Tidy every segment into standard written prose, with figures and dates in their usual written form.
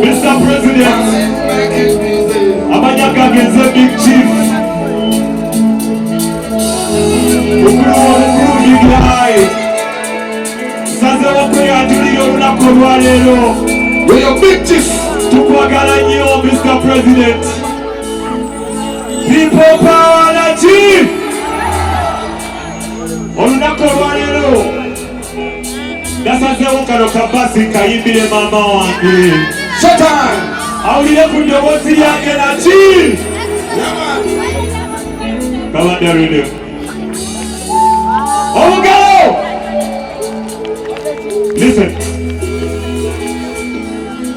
Mr. President, Amanyaka is a big chief. We are big chief. Mr. President. People power na chief. Kabasi kaimbile mama wangu. Showtime. Aulie kunyobozi yake na chief. Kawanda radio. Go! Listen.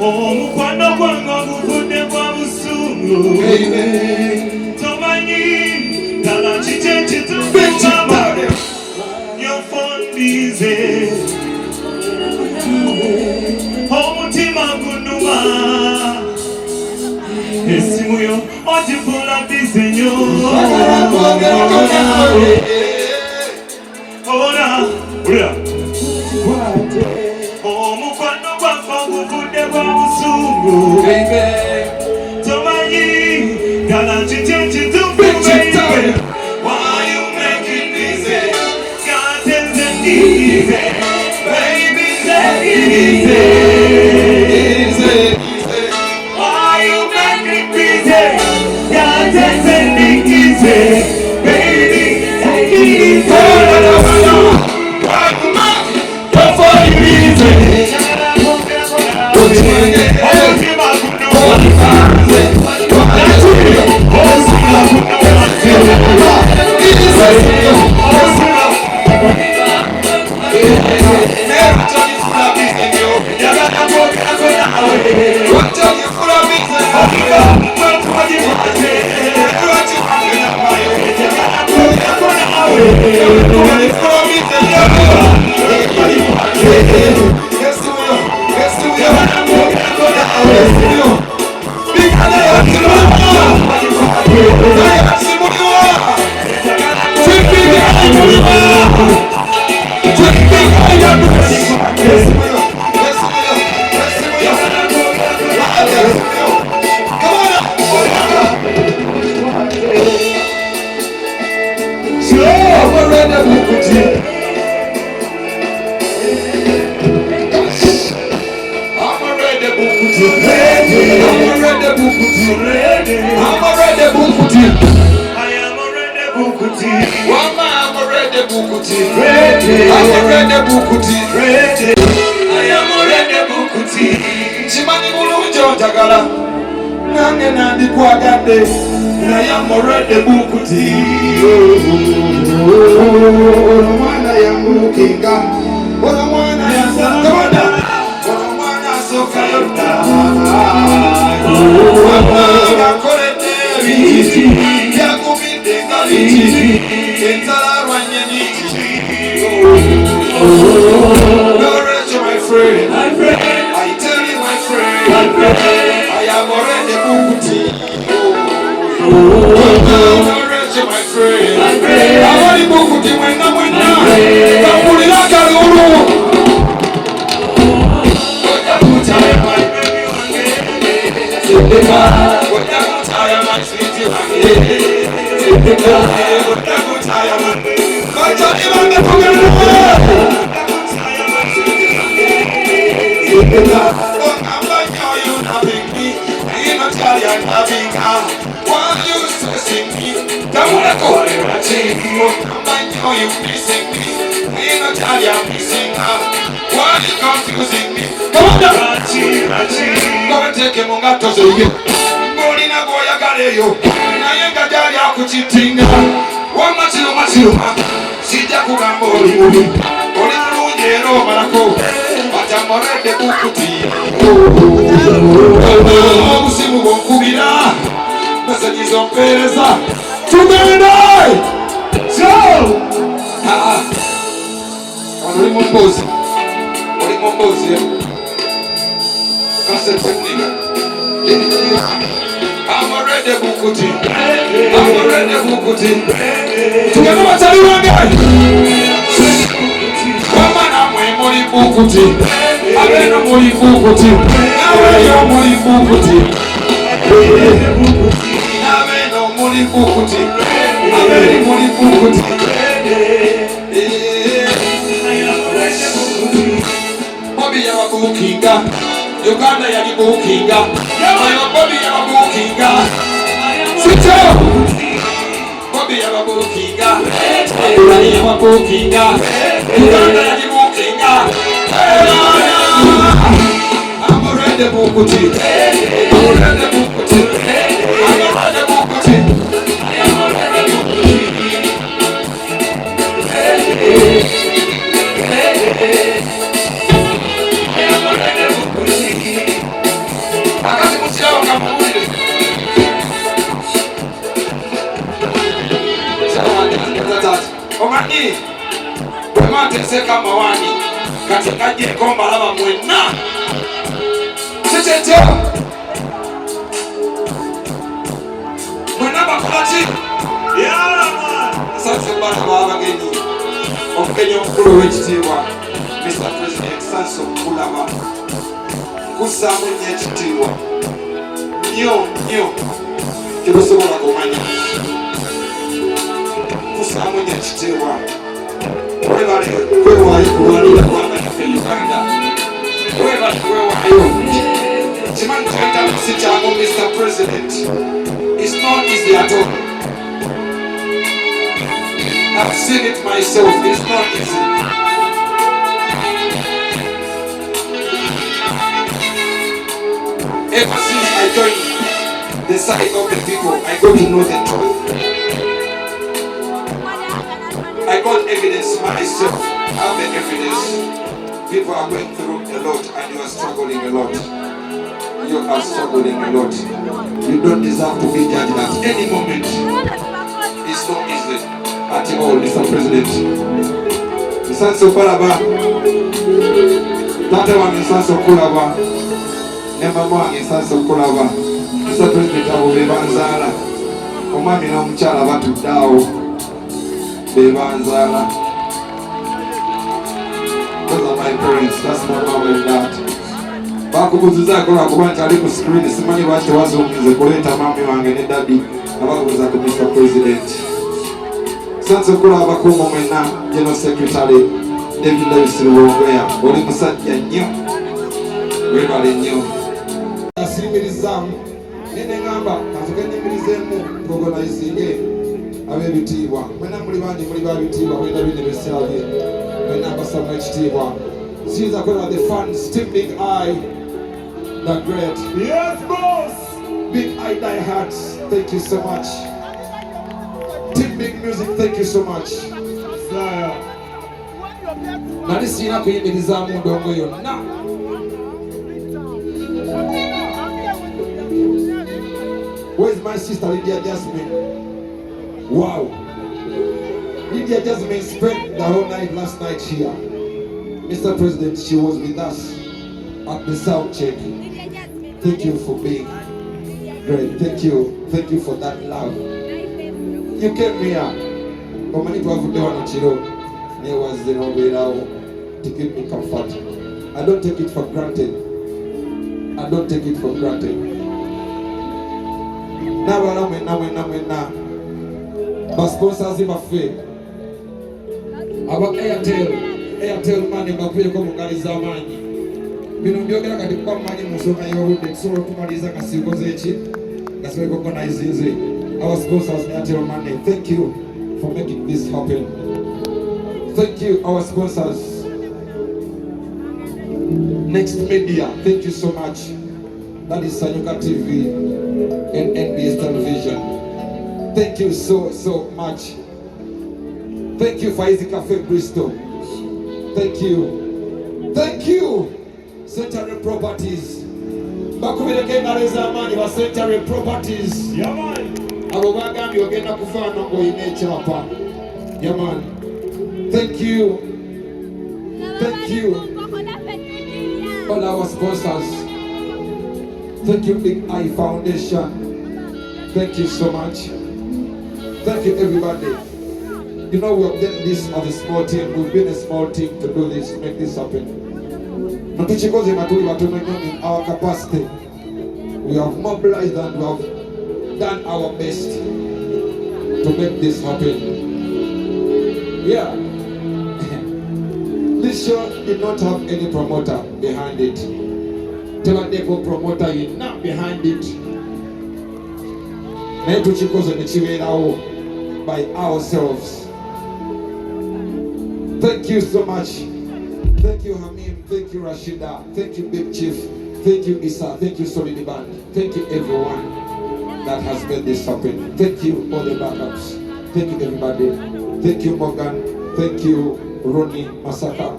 Mukwano gwango gufunde kwa busungu. Amen. Tomanyi tala chiche chitu mama. Your phone busy. Omutima gunuma. Esimuyo ojifula bisenyo. Ora, ora. Omukwano gwango gufunde kwa busungu. Amen. Tomanyi tala chiche chitu baby. Why you making easy? God isn't easy. Baby, take it easy. Why you making busy? God isn't easy. Baby, take it easy. Mumbozi. Oli Mumbozi. Cassette nigga. I'm already Bukuti. I'm already Bukuti. Together what's everyone guy? Mama na mwe Bukuti. Abena mwe Bukuti. Abena mwe Bukuti. Abena mwe Bukuti. Abena mwe Bukuti. Bobby Yababukinga. Uganda yali Bukinga. Bobby Yababukinga. Sit up. Bobby Yababukinga. Bobby Yababukinga. Uganda yali Bukinga. I'm already Bukuti. I'm already Bukuti. I'm already Bukuti. I'm already Omani, wemate seka mawani, katika jikomba lava mwena. Chicheche, mwena bakulati. Yala man. Sasa mbana baba geni. Okenye mkulu wechitiwa, Mr. President Sanso Kulaba. Kusa mwenye chitiwa. Nyo. Kibusuwa kumanya. Kusa mwenye chitiwa. Webale kwewa yukuwalila kwa manafe Uganda. Webale kwewa yu. Chimani tuenda msichango Mr. President. It's not easy at all. I've seen it myself. It's not easy. Ever since I joined the side of the people, I got to know the truth. I got evidence myself. I have the evidence. People are going through a lot and you are struggling a lot. You are struggling a lot. You don't deserve to be judged at any moment. It's not easy at all, Mr. President. Sanso Kulaba. Tata wange Sanso Kulaba. Nemba mwange Sanso Kulaba. Mr. President abo bebanzala. Omwami n'omukyala batuddawo. Bebanzala. Those are my parents. That's my mom and dad. Bakubuzizaako lwakuba nti ali ku screen simanyi lwaki tewazungize kuleeta mami wange ne daddy abakubuza ku Mr. President. Sanso Kulaba kuuma mwenna General Secretary David Davis Luwongoya. Oli musajja nnyo. Webale nnyo. Asiimirizaamu nene ngamba katugenyimirizeemu organizinge ab'ebitiibwa. Mwenna muli bangi muli babitiibwa mwenda bine besyabye. Mwenna mbasamu ekitiibwa. Sinza kwera the fans, Team Big Eye, the great. Yes, boss. Big Eye Die Hard, thank you so much. Team Big Music, thank you so much. Nali sina kuyimirizaamu ndongo yonna. Where's my sister Lydia Jasmine? Wow. Lydia Jasmine spent the whole night last night here. Mr. President, she was with us at the sound check. Thank you for being great. Thank you for that love. You came here. To give me comfort. I don't take it for granted. I don't take it for granted. Now, my sponsors in my faith. Our Airtel money bakwiye ko mugaliza amanyi. Bino byogera kati kwa manyi musoma yobude solo kumaliza kasikoze echi. Gaswe ko na izinze. Our sponsors Airtel money. Thank you for making this happen. Thank you our sponsors. Next Media, thank you so much. That is Sanyuka TV and NBS Television. Thank you so much. Thank you for Easy Cafe Bristol. Thank you, Century Properties. Bakubire kengaleza amani ba Century Properties. Yaman. Abo bagambi ogenda kufaana ngo ine chapa. Yaman. Thank you. Thank you, all our sponsors. Thank you, Big Eye Foundation. Thank you so much. Thank you, everybody. You know, we have done this as a small team. We've been a small team to do this, make this happen. In our capacity, we have mobilized and we have done our best to make this happen. Yeah. This show did not have any promoter behind it. Teladeko promoter is not behind it. By ourselves. Thank you so much. Thank you, Hamim. Thank you, Rashida. Thank you, Big Chief. Thank you, Isa. Thank you, Solid Band. Thank you, everyone that has made this happen. Thank you, all the backups. Thank you, everybody. Thank you, Morgan. Thank you, Ronnie Masaka.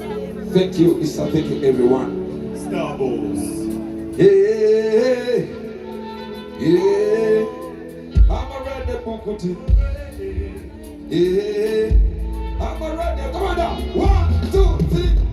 Thank you, Isa. Thank you, everyone. Starballs. Yeah, yeah. I'm a red Bukuti. Yeah, I'm a red. Come on down. 1, 2, 3.